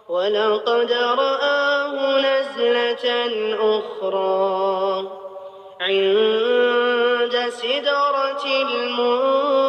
ولقد رآه نزلة أخرى عند سدرة المنتهى.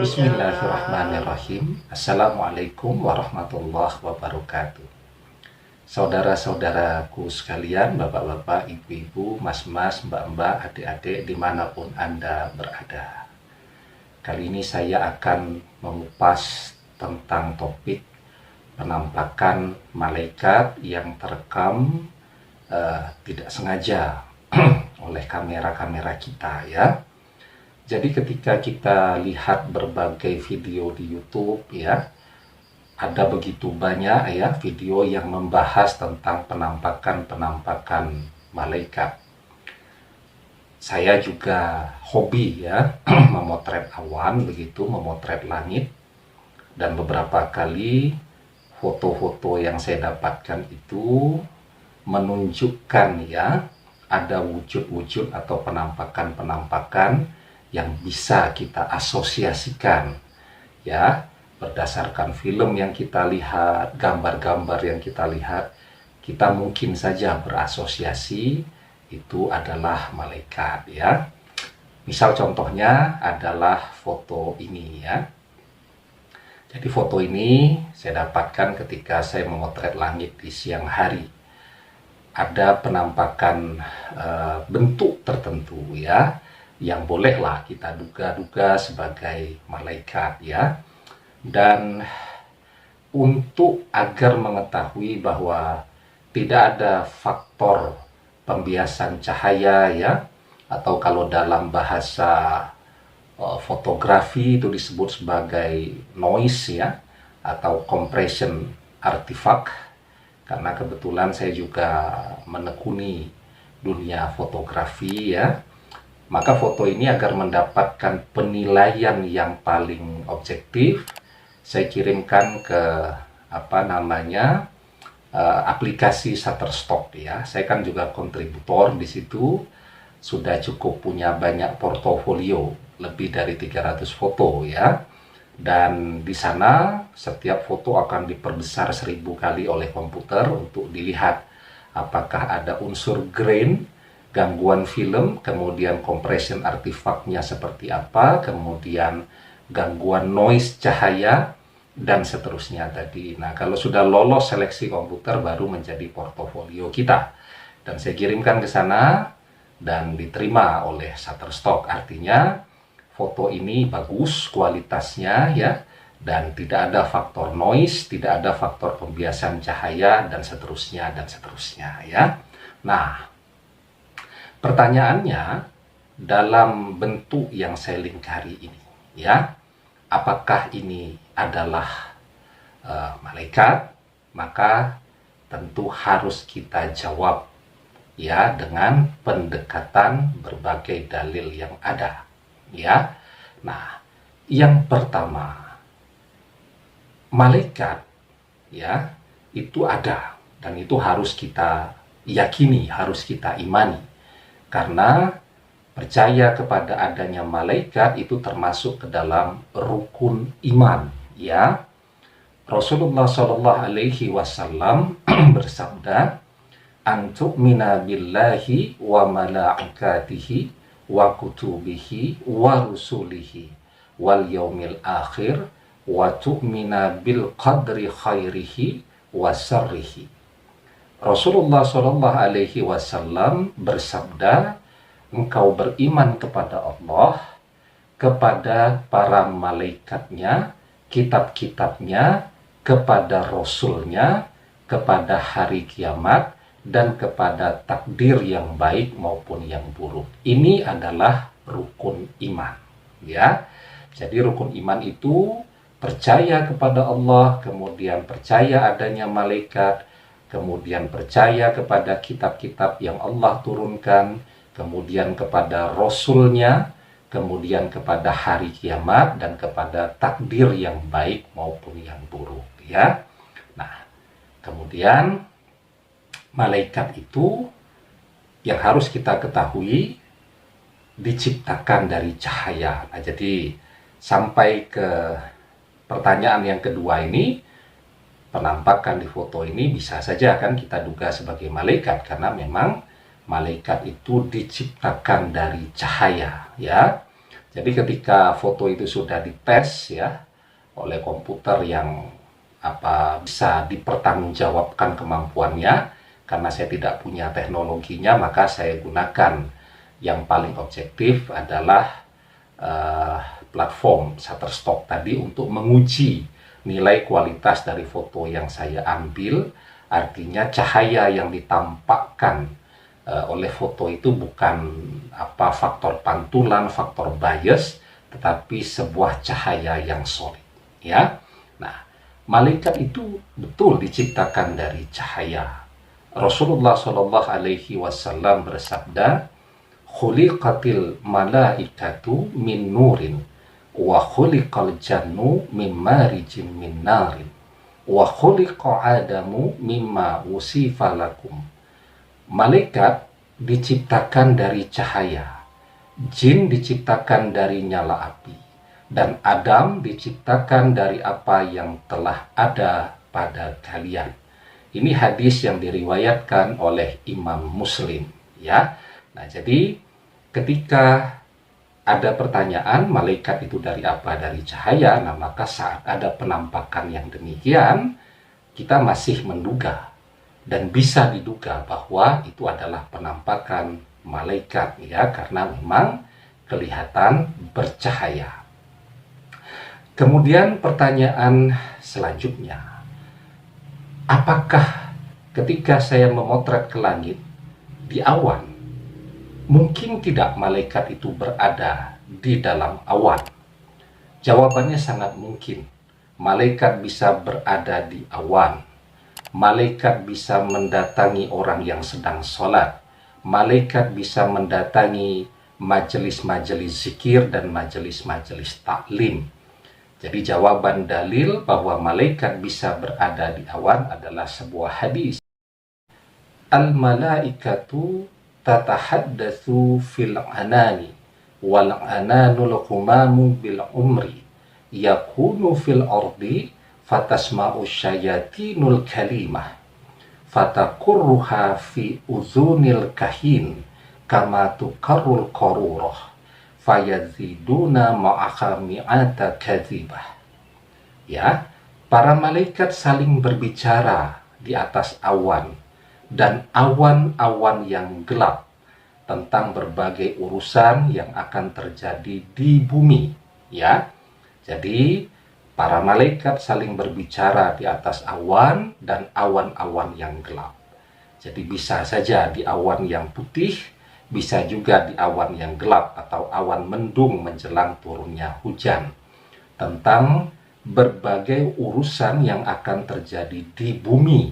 Bismillahirrahmanirrahim. Assalamualaikum warahmatullahi wabarakatuh. Saudara-saudaraku sekalian, bapak-bapak, ibu-ibu, mas-mas, mbak-mbak, adik-adik, dimanapun Anda berada. Kali ini saya akan mengupas tentang topik penampakan malaikat yang terekam tidak sengaja oleh kamera-kamera kita, ya. Jadi ketika kita lihat berbagai video di YouTube, ya, ada begitu banyak ya video yang membahas tentang penampakan malaikat. Saya juga hobi ya memotret awan, begitu, memotret langit, dan beberapa kali foto-foto yang saya dapatkan itu menunjukkan ya ada wujud-wujud atau penampakan yang bisa kita asosiasikan ya berdasarkan film yang kita lihat, gambar-gambar yang kita lihat, kita mungkin saja berasosiasi itu adalah malaikat ya. Misal contohnya adalah foto ini ya. Jadi foto ini saya dapatkan ketika saya memotret langit di siang hari. Ada penampakan bentuk tertentu ya, yang bolehlah kita duga-duga sebagai malaikat ya. Dan untuk agar mengetahui bahwa tidak ada faktor pembiasan cahaya ya, atau kalau dalam bahasa fotografi itu disebut sebagai noise ya, atau compression artifact, karena kebetulan saya juga menekuni dunia fotografi ya. Maka foto ini agar mendapatkan penilaian yang paling objektif, saya kirimkan ke aplikasi Shutterstock ya. Saya kan juga kontributor di situ, sudah cukup punya banyak portofolio, lebih dari 300 foto ya. Dan di sana setiap foto akan diperbesar 1000 kali oleh komputer untuk dilihat apakah ada unsur grain, gangguan film, kemudian compression artifaknya seperti apa, kemudian gangguan noise cahaya, dan seterusnya tadi. Nah, kalau sudah lolos seleksi komputer baru menjadi portofolio kita. Dan saya kirimkan ke sana dan diterima oleh Shutterstock. Artinya foto ini bagus kualitasnya ya, dan tidak ada faktor noise, tidak ada faktor pembiasan cahaya, dan seterusnya ya. Nah, pertanyaannya dalam bentuk yang saya lingkari ini ya, apakah ini adalah malaikat? Maka tentu harus kita jawab ya dengan pendekatan berbagai dalil yang ada ya. Nah, yang pertama, malaikat ya itu ada, dan itu harus kita yakini, harus kita imani, karena percaya kepada adanya malaikat itu termasuk ke dalam rukun iman ya. Rasulullah Shallallahu Alaihi Wasallam bersabda, "Antu'mina billahi wa malaikatihi wa kutubihi wa rusulihi wal yaumil akhir wa tu'mina bil qadri khairihi wa syarrihi." Rasulullah Shallallahu Alaihi Wasallam bersabda, engkau beriman kepada Allah, kepada para malaikatnya, kitab-kitabnya, kepada Rasulnya, kepada hari kiamat, dan kepada takdir yang baik maupun yang buruk. Ini adalah rukun iman ya. Jadi rukun iman itu percaya kepada Allah, kemudian percaya adanya malaikat, kemudian percaya kepada kitab-kitab yang Allah turunkan, kemudian kepada Rasulnya, kemudian kepada hari kiamat, dan kepada takdir yang baik maupun yang buruk ya. Nah, kemudian malaikat itu yang harus kita ketahui diciptakan dari cahaya. Nah, jadi sampai ke pertanyaan yang kedua ini, penampakan di foto ini bisa saja kan kita duga sebagai malaikat, karena memang malaikat itu diciptakan dari cahaya, ya. Jadi ketika foto itu sudah dites ya oleh komputer yang bisa dipertanggungjawabkan kemampuannya, karena saya tidak punya teknologinya, maka saya gunakan yang paling objektif adalah platform Shutterstock tadi untuk menguji nilai kualitas dari foto yang saya ambil. Artinya cahaya yang ditampakkan oleh foto itu bukan faktor pantulan, faktor bias, tetapi sebuah cahaya yang solid, ya. Nah, malaikat itu betul diciptakan dari cahaya. Rasulullah Shallallahu Alaihi Wasallam bersabda, "Khuliqatil malaikatu min nurin, wa khuliqal jannu min marijin min narin, wa khuliqa Adamu mimma wusifa lakum." Malaikat diciptakan dari cahaya, jin diciptakan dari nyala api, dan Adam diciptakan dari apa yang telah ada pada kalian. Ini hadis yang diriwayatkan oleh Imam Muslim, ya. Nah, jadi ketika ada pertanyaan malaikat itu dari apa? Dari cahaya. Nah, maka saat ada penampakan yang demikian, kita masih menduga dan bisa diduga bahwa itu adalah penampakan malaikat, ya, karena memang kelihatan bercahaya. Kemudian pertanyaan selanjutnya, apakah ketika saya memotret ke langit di awan, mungkin tidak malaikat itu berada di dalam awan? Jawabannya sangat mungkin. Malaikat bisa berada di awan. Malaikat bisa mendatangi orang yang sedang sholat. Malaikat bisa mendatangi majelis-majelis zikir dan majelis-majelis taklim. Jadi jawaban dalil bahwa malaikat bisa berada di awan adalah sebuah hadis. Al-malaikatu tatahaddatsu fil anani wal ananul qumamu bil umri yakunu fil ardi fatasma'u syayatinul kalimah fatakurruha fi uzunil kahin kama tukarrul qarurah fayaziduna ma'aka mi'ata kadzibah. Ya, para malaikat saling berbicara di atas awan dan awan-awan yang gelap tentang berbagai urusan yang akan terjadi di bumi, ya. Jadi para malaikat saling berbicara di atas awan dan awan-awan yang gelap. Jadi bisa saja di awan yang putih, bisa juga di awan yang gelap atau awan mendung menjelang turunnya hujan, tentang berbagai urusan yang akan terjadi di bumi.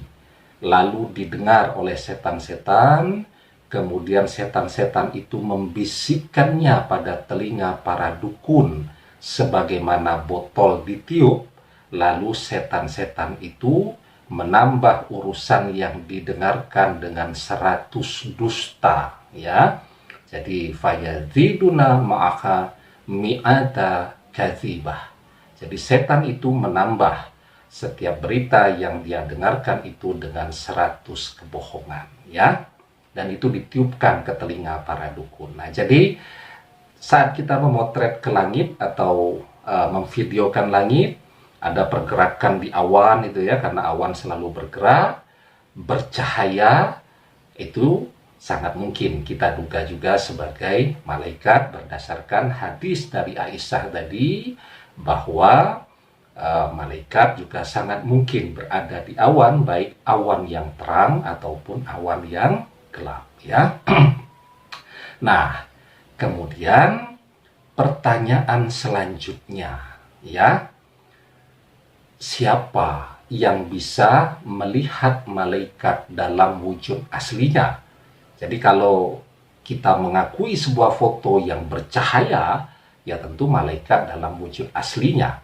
Lalu didengar oleh setan-setan, kemudian setan-setan itu membisikkannya pada telinga para dukun, sebagaimana botol ditiup, lalu setan-setan itu menambah urusan yang didengarkan dengan 100 dusta, ya. Jadi fayaziduna ma'aka mi'ata kadzibah. Jadi setan itu menambah setiap berita yang dia dengarkan itu dengan 100 kebohongan, ya. Dan itu ditiupkan ke telinga para dukun. Nah, jadi saat kita memotret ke langit atau memvideokan langit, ada pergerakan di awan itu ya, karena awan selalu bergerak, bercahaya, itu sangat mungkin kita duga juga sebagai malaikat berdasarkan hadis dari Aisyah tadi, bahwa malaikat juga sangat mungkin berada di awan, baik awan yang terang ataupun awan yang gelap, ya. Nah, kemudian pertanyaan selanjutnya, ya, siapa yang bisa melihat malaikat dalam wujud aslinya? Jadi kalau kita mengakui sebuah foto yang bercahaya, ya tentu malaikat dalam wujud aslinya.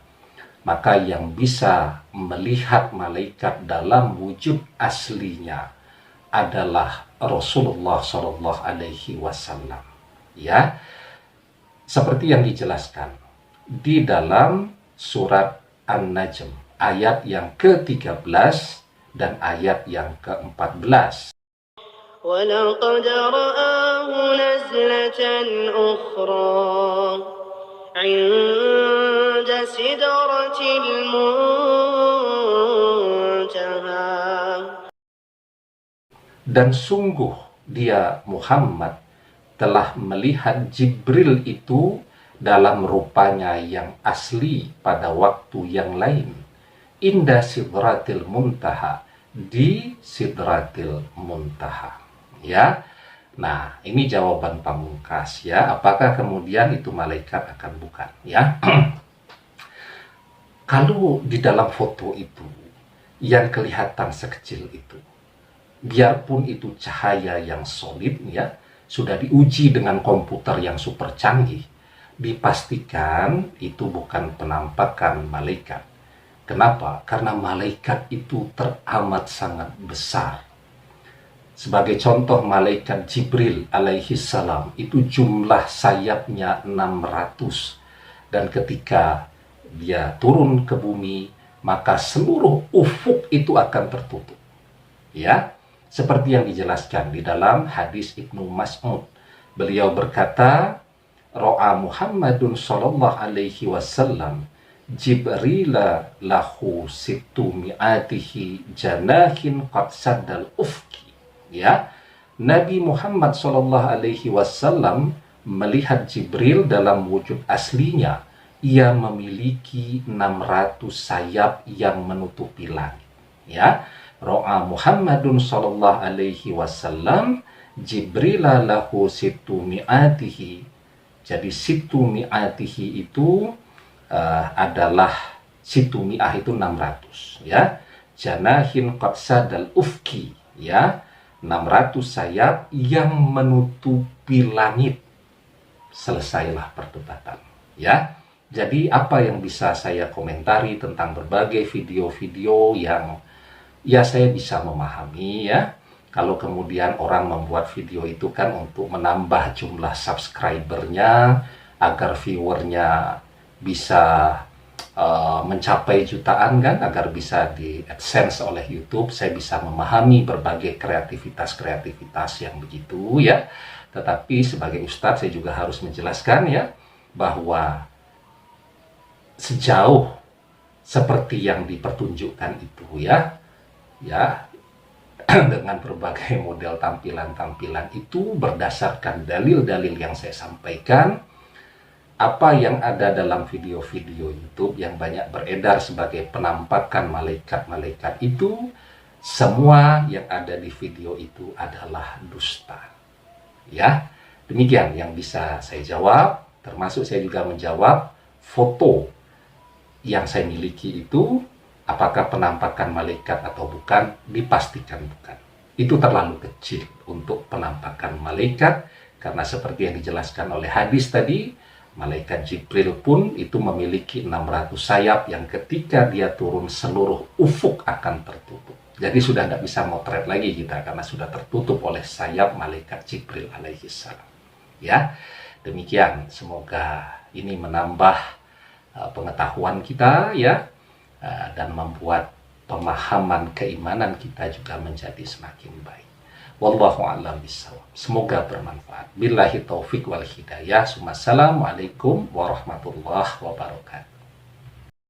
Maka yang bisa melihat malaikat dalam wujud aslinya adalah Rasulullah Shallallahu Alaihi Wasallam. Ya, seperti yang dijelaskan di dalam surat An-Najm ayat yang ke-13 dan ayat yang ke-14. ولقد رآه نزلة أخرى عند سدرة المنتهى. Dan sungguh dia Muhammad telah melihat Jibril itu dalam rupanya yang asli pada waktu yang lain. Inda sidratil muntaha, di sidratil muntaha. Ya, nah ini jawaban pamungkas ya. Apakah kemudian itu malaikat akan bukan? Ya, kalau di dalam foto itu yang kelihatan sekecil itu, biarpun itu cahaya yang solid ya, sudah diuji dengan komputer yang super canggih, dipastikan itu bukan penampakan malaikat. Kenapa? Karena malaikat itu teramat sangat besar. Sebagai contoh, malaikat Jibril alaihi salam itu jumlah sayapnya 600. Dan ketika dia turun ke bumi, maka seluruh ufuk itu akan tertutup. Ya, seperti yang dijelaskan di dalam hadis Ibnu Mas'ud. Beliau berkata, Ra'a Muhammadun sallallahu alaihi wasallam Jibrila lahu sittu mi'atihi janahin qad saddal ufki. Ya, Nabi Muhammad sallallahu alaihi wasallam melihat Jibril dalam wujud aslinya. Ia memiliki 600 sayap yang menutupi langit. Ya, Ra'a Muhammadun sallallahu alaihi wasallam Jibrila lahu sittu mi'atihi. Jadi sittu mi'atihi itu adalah sittu mi'ah itu 600 ya. Janahin qad saddal ufki ya. 600 sayap yang menutupi langit. Selesailah perdebatan ya. Jadi apa yang bisa saya komentari tentang berbagai video-video yang ya saya bisa memahami ya. Kalau kemudian orang membuat video itu kan untuk menambah jumlah subscribernya agar viewernya bisa mencapai jutaan kan, agar bisa di AdSense oleh YouTube. Saya bisa memahami berbagai kreativitas yang begitu ya. Tetapi sebagai ustadz saya juga harus menjelaskan ya, bahwa sejauh seperti yang dipertunjukkan itu ya dengan berbagai model tampilan-tampilan itu berdasarkan dalil-dalil yang saya sampaikan, apa yang ada dalam video-video YouTube yang banyak beredar sebagai penampakan malaikat-malaikat itu, semua yang ada di video itu adalah dusta. Ya, demikian yang bisa saya jawab, termasuk saya juga menjawab foto yang saya miliki itu, apakah penampakan malaikat atau bukan, dipastikan bukan. Itu terlalu kecil untuk penampakan malaikat, karena seperti yang dijelaskan oleh hadis tadi, malaikat Jibril pun itu memiliki 600 sayap yang ketika dia turun seluruh ufuk akan tertutup. Jadi sudah tidak bisa motret lagi kita karena sudah tertutup oleh sayap malaikat Jibril alaihi salam. Ya, demikian. Semoga ini menambah pengetahuan kita ya, dan membuat pemahaman keimanan kita juga menjadi semakin baik. Wallahu a'lam bishawab. Semoga bermanfaat. Billahi taufik wal hidayah. Assalamualaikum warahmatullahi wabarakatuh.